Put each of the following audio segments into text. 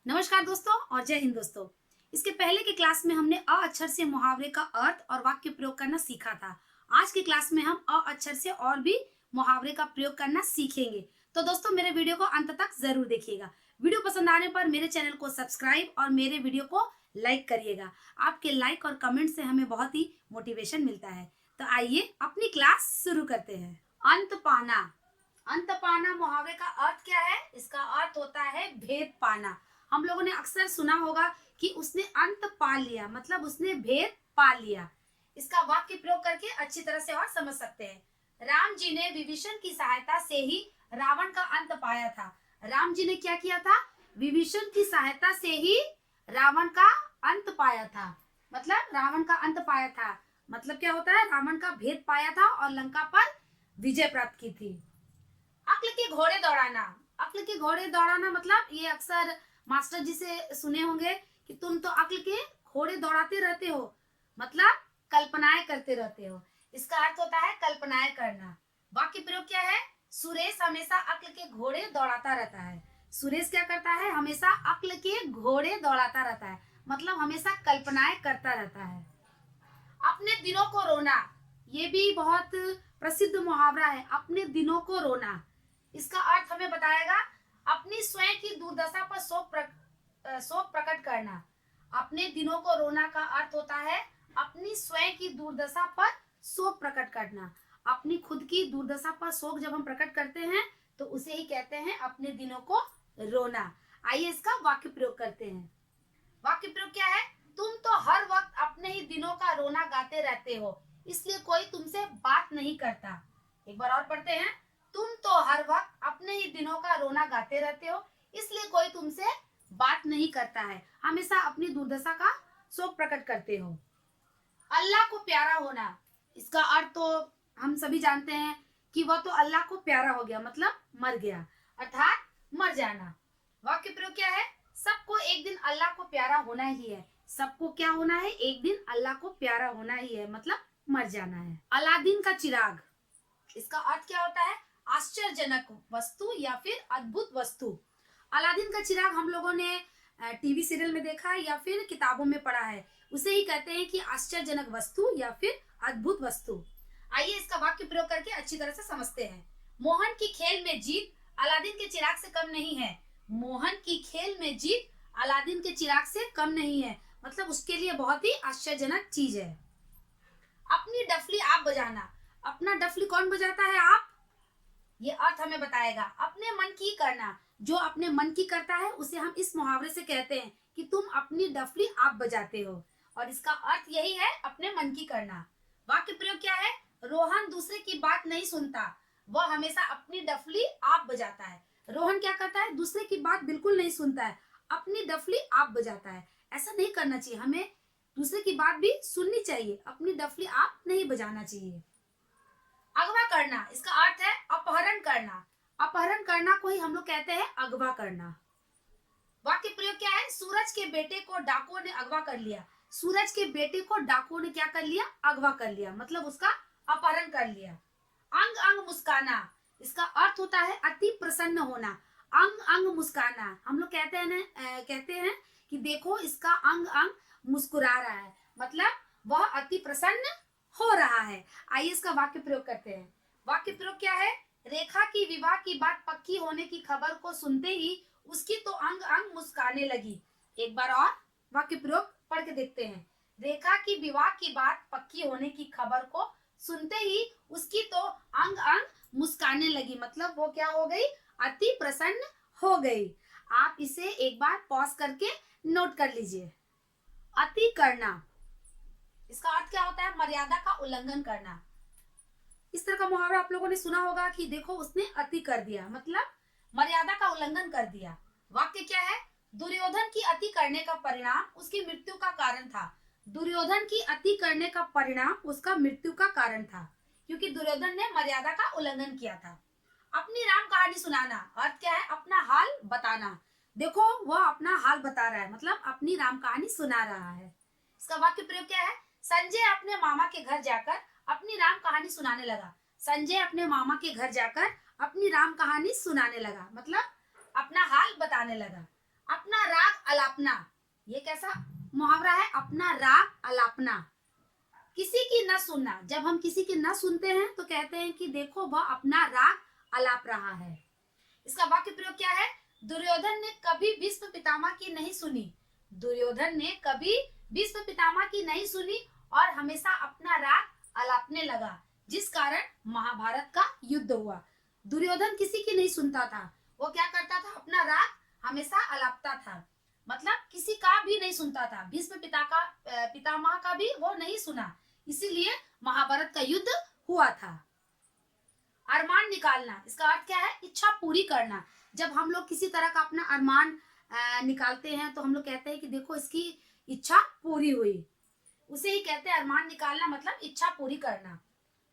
नमस्कार दोस्तों और जय हिंद दोस्तों। इसके पहले की क्लास में हमने अ अक्षर से मुहावरे का अर्थ और वाक्य प्रयोग करना सीखा था। आज की क्लास में हम अ अक्षर से और भी मुहावरे का प्रयोग करना सीखेंगे। तो दोस्तों मेरे वीडियो को अंत तक जरूर देखिएगा। वीडियो पसंद आने पर मेरे चैनल को सब्सक्राइब और मेरे वीडियो को लाइक करिएगा। आपके लाइक और कमेंट से हमें बहुत ही मोटिवेशन मिलता है। तो आइए अपनी क्लास शुरू करते हैं। अंत पाना। अंत पाना मुहावरे का अर्थ क्या है? इसका अर्थ होता है भेद पाना। हम लोगों ने अक्सर सुना होगा कि उसने अंत पा लिया, मतलब उसने भेद पा लिया। इसका वाक्य प्रयोग करके अच्छी तरह से और समझ सकते हैं। राम जी ने विभीषण की सहायता से ही रावण का अंत पाया था। राम जी ने क्या किया था? विभीषण की सहायता से ही रावण का अंत पाया था। मतलब रावण का अंत पाया था मतलब क्या होता है? रावण का भेद पाया था और लंका पर विजय प्राप्त की थी। अक्ल के घोड़े दौड़ाना। अक्ल के घोड़े दौड़ाना मतलब ये अक्सर मास्टर जी से सुने होंगे कि तुम तो अक्ल के घोड़े दौड़ाते रहते हो, मतलब कल्पनाएं करते रहते हो। इसका अर्थ होता है कल्पनाएं करना। वाक्य प्रयोग क्या है? सुरेश हमेशा अक्ल के घोड़े दौड़ाता रहता है। सुरेश क्या करता है? हमेशा अक्ल के घोड़े दौड़ाता रहता है, मतलब हमेशा कल्पनाएं करता रहता है। अपने दिनों को रोना। ये भी बहुत प्रसिद्ध मुहावरा है, अपने दिनों को रोना। इसका अर्थ हमें बताएगा अपनी स्वयं की दुर्दशा पर शोक प्रकट करना। अपने दिनों को रोना का अर्थ होता है अपनी स्वयं की दुर्दशा पर शोक प्रकट करना। अपनी खुद की दुर्दशा पर शोक जब हम प्रकट करते हैं तो उसे ही कहते हैं अपने दिनों को रोना। आइए इसका वाक्य प्रयोग करते हैं। वाक्य प्रयोग क्या है? तुम तो हर वक्त अपने ही दिनों का रोना गाते रहते हो, इसलिए कोई तुमसे बात नहीं करता। एक बार और पढ़ते हैं। तुम तो हर वक्त अपने ही दिनों का रोना गाते रहते हो, इसलिए कोई तुमसे बात नहीं करता है। हमेशा अपनी दुर्दशा का शोक प्रकट करते हो। अल्लाह को प्यारा होना। इसका अर्थ तो हम सभी जानते हैं कि वह तो अल्लाह को प्यारा हो गया, मतलब मर गया, अर्थात मर जाना। वाक्य प्रयोग क्या है? सबको एक दिन अल्लाह को प्यारा होना ही है। सबको क्या होना है? एक दिन अल्लाह को प्यारा होना ही है, मतलब मर जाना है। अलादीन का चिराग। इसका अर्थ क्या होता है? आश्चर्यजनक वस्तु या फिर अद्भुत वस्तु। अलादीन का चिराग हम लोगों ने टीवी सीरियल में देखा है या फिर किताबों में पढ़ा है। उसे ही कहते हैं कि आश्चर्यजनक वस्तु या फिर अद्भुत वस्तु। आइए इसका वाक्य प्रयोग करके अच्छी तरह से समझते हैं। मोहन की खेल में जीत अलादीन के चिराग से कम नहीं है। मोहन की खेल में जीत अलादीन के चिराग से कम नहीं है, मतलब उसके लिए बहुत ही आश्चर्यजनक चीज है। अपनी डफली आप बजाना। अपना डफली कौन बजाता है? आप। ये अर्थ हमें बताएगा अपने मन की करना। जो अपने मन की करता है उसे हम इस मुहावरे से कहते हैं कि तुम अपनी डफली आप बजाते हो, और इसका अर्थ यही है अपने मन की करना। वाक्य प्रयोग क्या है? रोहन दूसरे की बात नहीं सुनता, वह हमेशा अपनी डफली आप बजाता है। रोहन क्या करता है? दूसरे की बात बिल्कुल नहीं सुनता है, अपनी डफली आप बजाता है। ऐसा नहीं करना चाहिए, हमें दूसरे की बात भी सुननी चाहिए, अपनी डफली आप नहीं बजाना चाहिए। अगवा करना। इसका अर्थ है अपहरण करना। अपहरण करना को ही हम लोग कहते हैं अगवा करना। वाक्य प्रयोग क्या है? सूरज के बेटे को डाकुओं ने अगवा कर लिया। सूरज के बेटे को डाकुओं ने क्या कर लिया? अगवा कर लिया, मतलब उसका अपहरण कर लिया। अंग अंग मुस्काना। इसका अर्थ होता है अति प्रसन्न होना। अंग अंग मुस्काना। हम लोग कहते हैं कहते हैं कि देखो इसका अंग अंग मुस्कुरा रहा है, मतलब वह अति प्रसन्न हो रहा है। आइए इसका वाक्य प्रयोग करते हैं। वाक्य प्रयोग क्या है? रेखा की विवाह की बात पक्की होने की खबर को सुनते ही उसकी तो अंग अंग मुस्काने लगी। एक बार और वाक्य प्रयोग पढ़ के देखते हैं। रेखा की विवाह की बात पक्की होने की खबर को सुनते ही उसकी तो अंग अंग मुस्काने लगी, मतलब वो क्या हो गई? अति प्रसन्न हो गई। आप इसे एक बार पॉज करके नोट कर लीजिए। अति करना। इसका अर्थ क्या होता है? मर्यादा का उल्लंघन करना। इस तरह का मुहावरा आप लोगों ने सुना होगा कि देखो उसने अति कर दिया, मतलब मर्यादा का उल्लंघन कर दिया। वाक्य क्या है? दुर्योधन की अति करने का परिणाम उसकी मृत्यु का कारण था। दुर्योधन की अति करने का परिणाम उसका मृत्यु का कारण था, क्योंकि दुर्योधन ने मर्यादा का उल्लंघन किया था। अपनी राम कहानी सुनाना। अर्थ क्या है? अपना हाल बताना। देखो वह अपना हाल बता रहा है, मतलब अपनी राम कहानी सुना रहा है। इसका वाक्य प्रयोग क्या है? संजय अपने मामा के घर जाकर अपनी राम कहानी सुनाने लगा। संजय अपने मामा के घर जाकर अपनी राम कहानी सुनाने लगा, मतलब अपना हाल बताने लगा। अपना राग अलापना, ये कैसा मुहावरा है? अपना राग अलापना। किसी की न सुनना, जब हम किसी की न सुनते हैं तो कहते हैं कि देखो वह अपना राग अलाप रहा है। इसका वाक्य प्रयोग क्या है? दुर्योधन ने कभी भीष्म पितामह की नहीं सुनी। दुर्योधन ने कभी भीष्म पितामह की नहीं सुनी और हमेशा अपना राग अलापने लगा, जिस कारण महाभारत का युद्ध हुआ। दुर्योधन किसी की नहीं सुनता था, वो क्या करता था? अपना राग हमेशा अलापता था, मतलब किसी का भी नहीं सुनता था। भीष्म पितामह का भी वो नहीं सुना, इसीलिए महाभारत का युद्ध हुआ था। अरमान निकालना, इसका अर्थ क्या है? इच्छा पूरी करना। जब हम लोग किसी तरह का अपना अरमान निकालते हैं तो हम लोग कहते हैं कि देखो इसकी इच्छा पूरी हुई, उसे ही कहते हैं अरमान निकालना, मतलब इच्छा पूरी करना।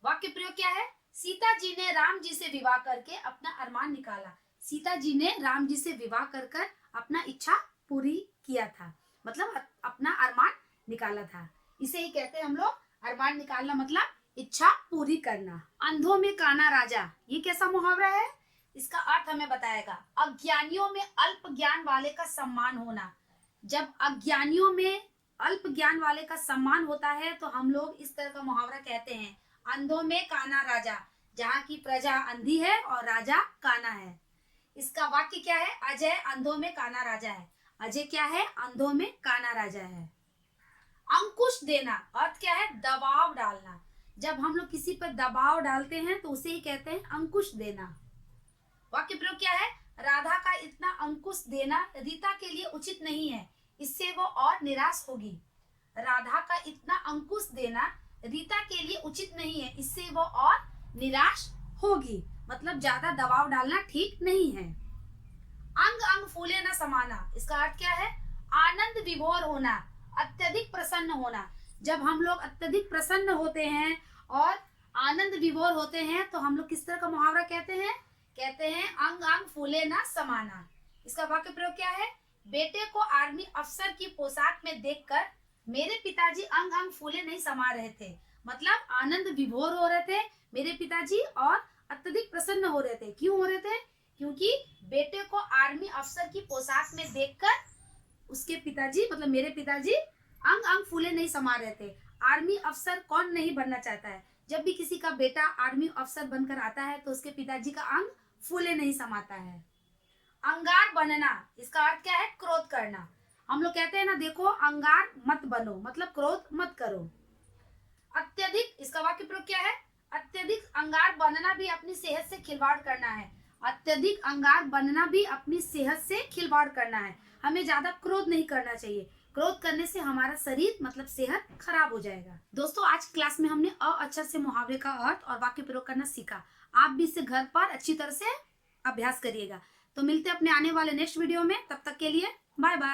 वाक्य प्रयोग क्या है? सीता जी ने राम जी से विवाह करके अपना अरमान निकाला। सीता जी ने राम जी से विवाह कर अपना इच्छा पूरी किया था, मतलब अपना अरमान निकाला था। इसे ही कहते हैं हम लोग अरमान निकालना, मतलब इच्छा पूरी करना। अंधों में काना राजा, ये कैसा मुहावरा है? इसका अर्थ हमें बताएगा। अज्ञानियों में अल्प ज्ञान वाले का सम्मान होना। जब अज्ञानियों में अल्प ज्ञान वाले का सम्मान होता है तो हम लोग इस तरह का मुहावरा कहते हैं, अंधों में काना राजा, जहाँ की प्रजा अंधी है और राजा काना है। इसका वाक्य क्या है? अजय अंधों में काना राजा है। अजय क्या है? अंधों में काना राजा है। अंकुश देना, अर्थ क्या है? दबाव डालना। जब हम लोग किसी पर दबाव डालते हैं तो उसे ही कहते हैं अंकुश देना। वाक्य प्रयोग क्या है? राधा का इतना अंकुश देना रीता के लिए उचित नहीं है, इससे वो और निराश होगी। राधा का इतना अंकुश देना रीता के लिए उचित नहीं है, इससे वो और निराश होगी, मतलब ज्यादा दबाव डालना ठीक नहीं है। अंग अंग फूले न समाना, इसका अर्थ क्या है? आनंद विभोर होना, अत्यधिक प्रसन्न होना। जब हम लोग अत्यधिक प्रसन्न होते हैं और आनंद विभोर होते हैं तो हम लोग किस तरह का मुहावरा कहते हैं? कहते हैं अंग अंग फूले न समाना। इसका वाक्य प्रयोग क्या है? बेटे को आर्मी अफसर की पोशाक में देखकर मेरे पिताजी अंग अंग फूले नहीं समा रहे थे, मतलब आनंद विभोर हो रहे थे मेरे पिताजी और अत्यधिक प्रसन्न हो रहे थे। क्यों हो रहे थे? क्योंकि बेटे को आर्मी अफसर की पोशाक में देखकर उसके पिताजी, मतलब मेरे पिताजी अंग अंग फूले नहीं समा रहे थे। आर्मी अफसर कौन नहीं बनना चाहता है? जब भी किसी का बेटा आर्मी अफसर बनकर आता है तो उसके पिताजी का अंग फूले नहीं समाता है। अंगार बनना, इसका अर्थ क्या है? क्रोध करना। हम लोग कहते हैं ना, देखो अंगार मत बनो, मतलब क्रोध मत करो। अत्यधिक, इसका वाक्य प्रयोग क्या है? अत्यधिक अंगार बनना भी अपनी सेहत से खिलवाड़ करना है। अत्यधिक अंगार बनना भी अपनी सेहत से खिलवाड़ करना है। हमें ज्यादा क्रोध नहीं करना चाहिए, क्रोध करने से हमारा शरीर, मतलब सेहत खराब हो जाएगा। दोस्तों, आज क्लास में हमने अ अक्षर से मुहावरे का अर्थ और वाक्य प्रयोग करना सीखा। आप भी इसे घर पर अच्छी तरह से अभ्यास करिएगा। तो मिलते हैं अपने आने वाले नेक्स्ट वीडियो में, तब तक के लिए बाय बाय।